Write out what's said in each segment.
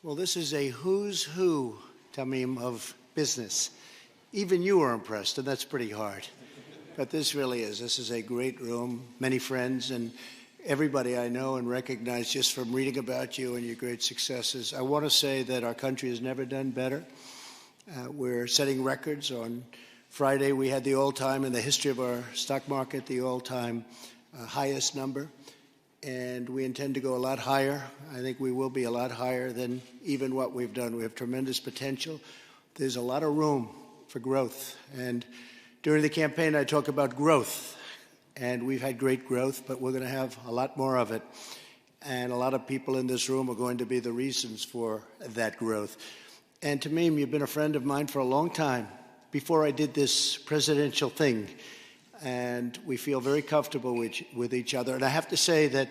Well, this is a who's who, Tamim, of business. Even you are impressed, and that's pretty hard. But this really is. This is a great room, many friends, and everybody I know and recognize just from reading about you and your great successes. I want to say that our country has never done better. We're setting records. On Friday, we had the all-time, in the history of our stock market, the all-time highest number. And we intend to go a lot higher. I think we will be a lot higher than even what we've done. We have tremendous potential. There's a lot of room for growth. And during the campaign, I talk about growth. And we've had great growth, but we're going to have a lot more of it. And a lot of people in this room are going to be the reasons for that growth. And Tamim, you've been a friend of mine for a long time, before I did this presidential thing. And we feel very comfortable with each other. And I have to say that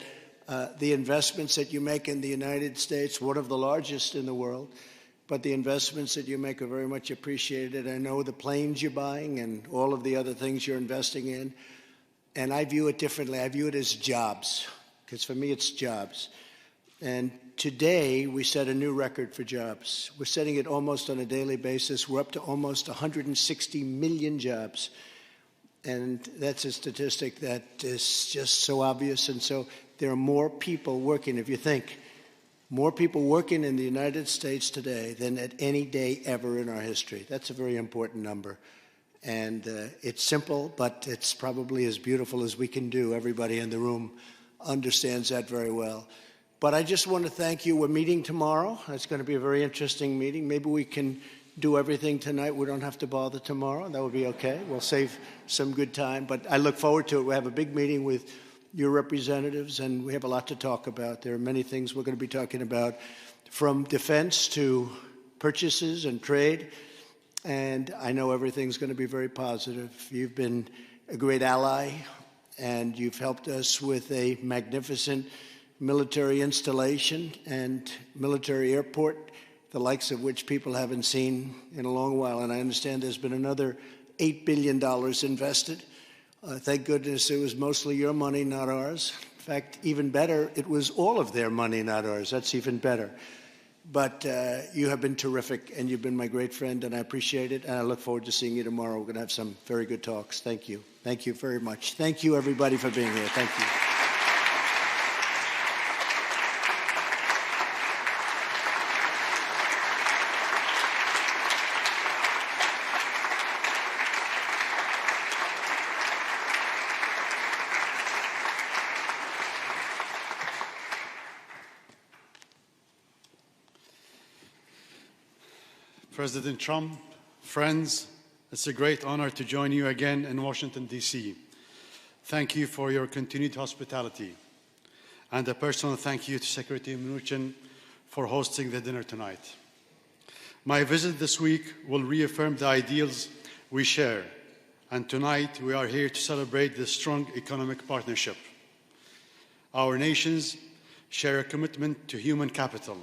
the investments that you make in the United States, one of the largest in the world, but the investments that you make are very much appreciated. I know the planes you're buying and all of the other things you're investing in. And I view it differently. I view it as jobs, because for me it's jobs. And today we set a new record for jobs. We're setting it almost on a daily basis. We're up to almost 160 million jobs. And that's a statistic that is just so obvious. And so there are more people working, if you think, more people working in the United States today than at any day ever in our history. That's a very important number. And it's simple, but it's probably as beautiful as we can do. Everybody in the room understands that very well. But I just want to thank you. We're meeting tomorrow. It's going to be a very interesting meeting. Maybe we can do everything tonight. We don't have to bother tomorrow. That would be okay. We'll save some good time. But I look forward to it. We have a big meeting with your representatives, and we have a lot to talk about. There are many things we're going to be talking about, from defense to purchases and trade. And I know everything's going to be very positive. You've been a great ally, and you've helped us with a magnificent military installation and military airport, the likes of which people haven't seen in a long while. And I understand there's been another $8 billion invested. Thank goodness it was mostly your money, not ours. In fact, even better, it was all of their money, not ours. That's even better. But you have been terrific, and you've been my great friend, and I appreciate it. And I look forward to seeing you tomorrow. We're going to have some very good talks. Thank you. Thank you very much. Thank you, everybody, for being here. Thank you. President Trump, friends, it's a great honor to join you again in Washington, D.C. Thank you for your continued hospitality. And a personal thank you to Secretary Mnuchin for hosting the dinner tonight. My visit this week will reaffirm the ideals we share. And tonight we are here to celebrate this strong economic partnership. Our nations share a commitment to human capital,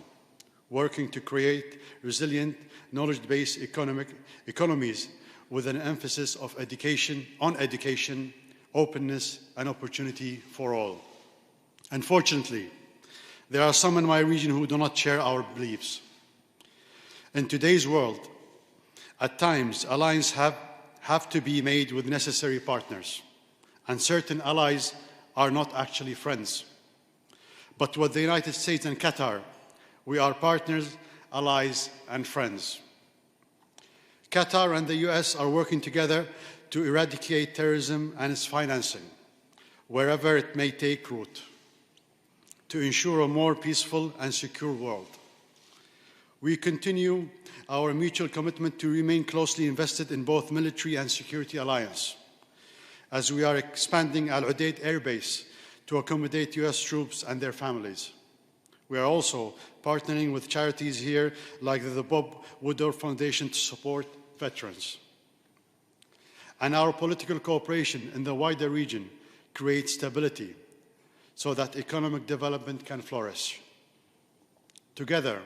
working to create resilient, knowledge-based economies with an emphasis on education, openness, and opportunity for all. Unfortunately, there are some in my region who do not share our beliefs. In today's world, at times, alliances have to be made with necessary partners, and certain allies are not actually friends. But with the United States and Qatar, we are partners, allies, and friends. Qatar and the US are working together to eradicate terrorism and its financing, wherever it may take root, to ensure a more peaceful and secure world. We continue our mutual commitment to remain closely invested in both military and security alliance, as we are expanding Al Udeid Air Base to accommodate US troops and their families. We are also partnering with charities here like the Bob Woodward Foundation to support veterans. And our political cooperation in the wider region creates stability so that economic development can flourish. Together,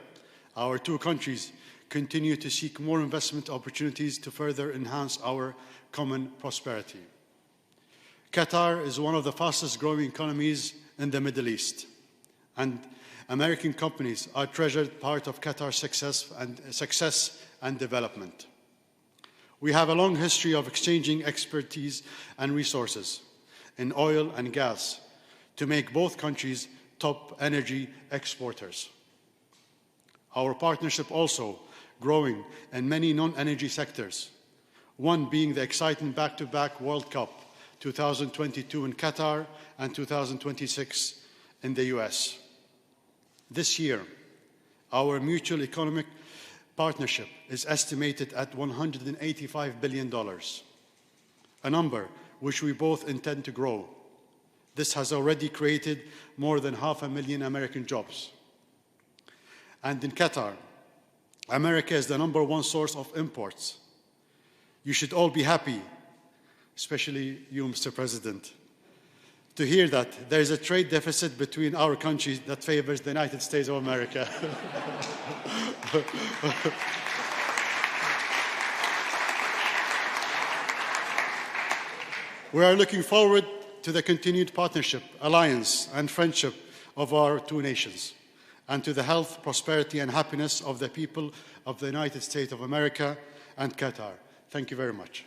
our two countries continue to seek more investment opportunities to further enhance our common prosperity. Qatar is one of the fastest growing economies in the Middle East. and American companies are a treasured part of Qatar's success and development. We have a long history of exchanging expertise and resources in oil and gas to make both countries top energy exporters. Our partnership also growing in many non-energy sectors, one being the exciting back-to-back World Cup 2022 in Qatar and 2026 in the US. This year, our mutual economic partnership is estimated at $185 billion, a number which we both intend to grow. This has already created more than 500,000 American jobs. And in Qatar, America is the #1 source of imports. You should all be happy, especially you, Mr. President, to hear that there is a trade deficit between our countries that favors the United States of America. We are looking forward to the continued partnership, alliance, and friendship of our two nations, and to the health, prosperity, and happiness of the people of the United States of America and Qatar. Thank you very much.